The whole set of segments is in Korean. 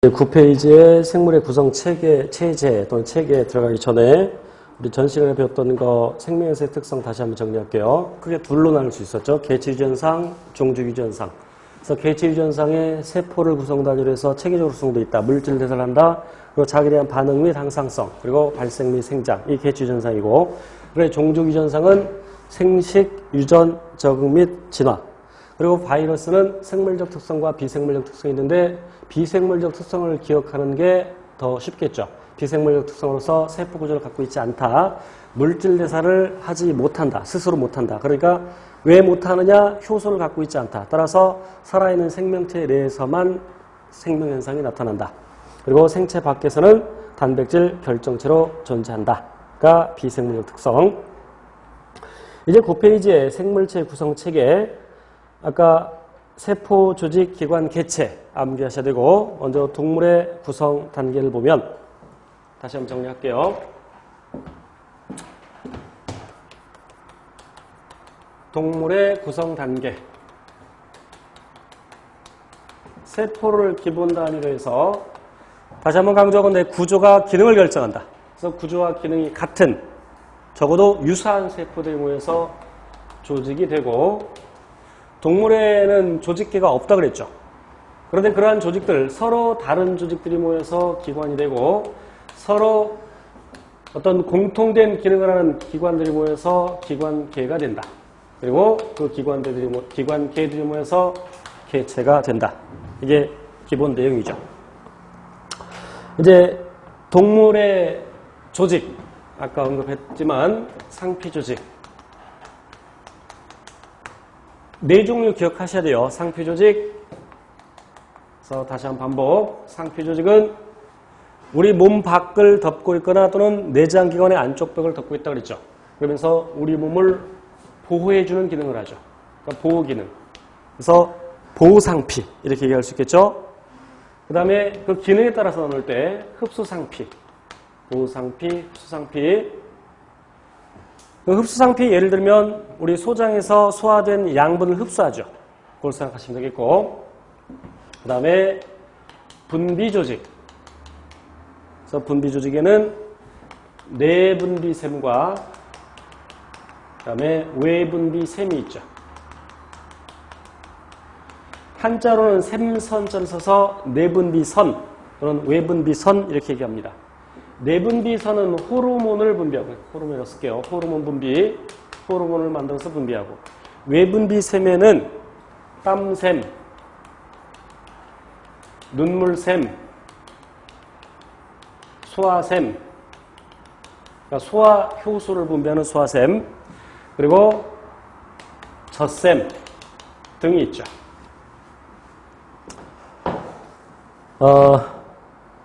9페이지의 생물의 구성 체제 또는 체계에 들어가기 전에 우리 전 시간에 배웠던 거 생명연쇄의 특성 다시 한번 정리할게요. 크게 둘로 나눌 수 있었죠. 개체유전상, 종주유전상. 그래서 개체유전상의 세포를 구성 단위로 해서 체계적으로 구성되어 있다. 물질 대사를 한다. 그리고 자기에 대한 반응 및 항상성. 그리고 발생 및 생장. 이 개체유전상이고. 그리고 종주유전상은 생식, 유전, 적응 및 진화. 그리고 바이러스는 생물적 특성과 비생물적 특성이 있는데 비생물적 특성을 기억하는 게 더 쉽겠죠. 비생물적 특성으로서 세포 구조를 갖고 있지 않다. 물질 대사를 하지 못한다. 스스로 못한다. 그러니까 왜 못하느냐? 효소를 갖고 있지 않다. 따라서 살아있는 생명체 내에서만 생명현상이 나타난다. 그리고 생체 밖에서는 단백질 결정체로 존재한다가 비생물적 특성. 이제 9페이지의 생물체 구성 체계, 아까 세포, 조직, 기관, 개체 암기하셔야 되고, 먼저 동물의 구성 단계를 보면 다시 한번 정리할게요. 동물의 구성 단계. 세포를 기본 단위로 해서 다시 한번 강조하건대 구조가 기능을 결정한다. 그래서 구조와 기능이 같은, 적어도 유사한 세포들이 모여서 조직이 되고, 동물에는 조직계가 없다 그랬죠. 그런데 그러한 조직들, 서로 다른 조직들이 모여서 기관이 되고 서로 어떤 공통된 기능을 하는 기관들이 모여서 기관계가 된다. 그리고 그 기관계들이 모여서 개체가 된다. 이게 기본 내용이죠. 이제 동물의 조직, 아까 언급했지만 상피조직. 네 종류 기억하셔야 돼요. 상피조직. 그래서 다시 한번 반복. 상피조직은 우리 몸 밖을 덮고 있거나 또는 내장기관의 안쪽 벽을 덮고 있다고 그랬죠. 그러면서 우리 몸을 보호해주는 기능을 하죠. 그러니까 보호기능. 그래서 보호상피 이렇게 얘기할 수 있겠죠. 그 다음에 그 기능에 따라서 나눌 때 흡수상피, 보호상피, 흡수상피. 흡수상피 예를 들면 우리 소장에서 소화된 양분을 흡수하죠. 그걸 생각하시면 되겠고, 그 다음에 분비조직. 그래서 분비조직에는 내분비샘과 그 다음에 외분비샘이 있죠. 한자로는 샘선자를 써서 내분비선 또는 외분비선 이렇게 얘기합니다. 내분비선은 호르몬을 분비하고, 호르몬이라고 쓸게요. 호르몬 분비, 호르몬을 만들어서 분비하고, 외분비샘에는 땀샘, 눈물샘, 소화샘, 그러니까 소화 효소를 분비하는 소화샘, 그리고 젖샘 등이 있죠.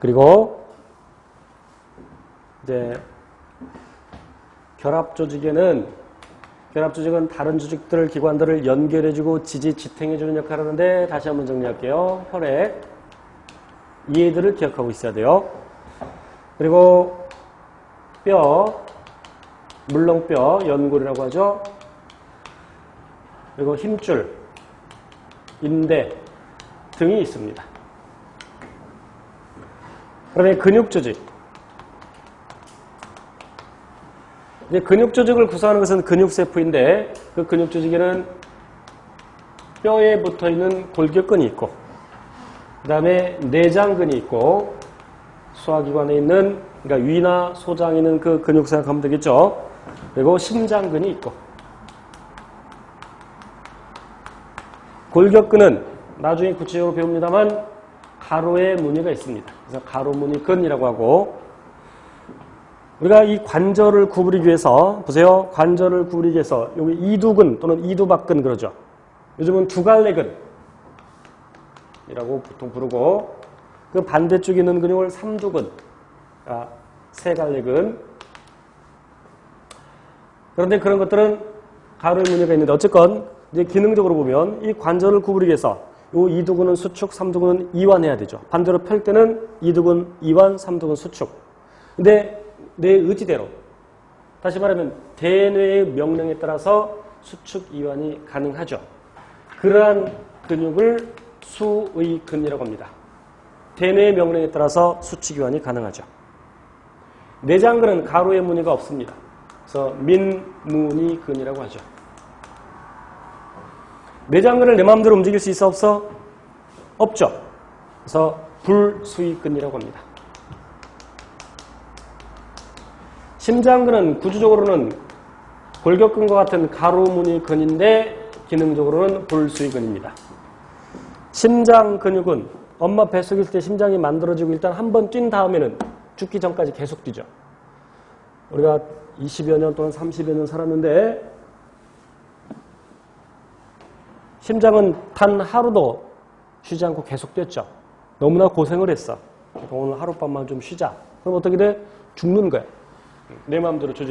그리고 이제 결합조직은 다른 조직들, 기관들을 연결해주고 지탱해주는 역할을 하는데, 다시 한번 정리할게요. 혈액. 이 애들을 기억하고 있어야 돼요. 그리고 뼈, 물렁뼈, 연골이라고 하죠. 그리고 힘줄, 인대 등이 있습니다. 그다음에 근육조직. 근육조직을 구성하는 것은 근육세포인데, 그 근육조직에는 뼈에 붙어있는 골격근이 있고, 그 다음에 내장근이 있고, 소화기관에 있는, 그러니까 위나 소장에 있는 그 근육 생각하면 되겠죠. 그리고 심장근이 있고, 골격근은 나중에 구체적으로 배웁니다만 가로에 무늬가 있습니다. 그래서 가로무늬근이라고 하고, 우리가 이 관절을 구부리기 위해서, 보세요. 관절을 구부리기 위해서 여기 이두근 또는 이두박근 그러죠. 요즘은 두갈래근이라고 보통 부르고, 그 반대쪽에 있는 근육을 삼두근, 세갈래근. 그런데 그런 것들은 가로의 무늬가 있는데, 어쨌건 이제 기능적으로 보면 이 관절을 구부리기 위해서 요 이두근은 수축, 삼두근은 이완해야 되죠. 반대로 펼 때는 이두근 이완, 삼두근 수축. 근데 내 의지대로, 다시 말하면 대뇌의 명령에 따라서 수축 이완이 가능하죠. 그러한 근육을 수의근이라고 합니다. 대뇌의 명령에 따라서 수치 교환이 가능하죠. 내장근은 가로의 무늬가 없습니다. 그래서 민무니근이라고 하죠. 내장근을 내 마음대로 움직일 수 있어 없어? 없죠. 그래서 불수의근이라고 합니다. 심장근은 구조적으로는 골격근과 같은 가로무늬근인데 기능적으로는 불수의근입니다. 심장 근육은 엄마 뱃속에 있을 때 심장이 만들어지고 일단 한 번 뛴 다음에는 죽기 전까지 계속 뛰죠. 우리가 20여 년 또는 30여 년 살았는데 심장은 단 하루도 쉬지 않고 계속 뛰었죠. 너무나 고생을 했어. 오늘 하룻밤만 좀 쉬자. 그럼 어떻게 돼? 죽는 거야. 내 마음대로 조절이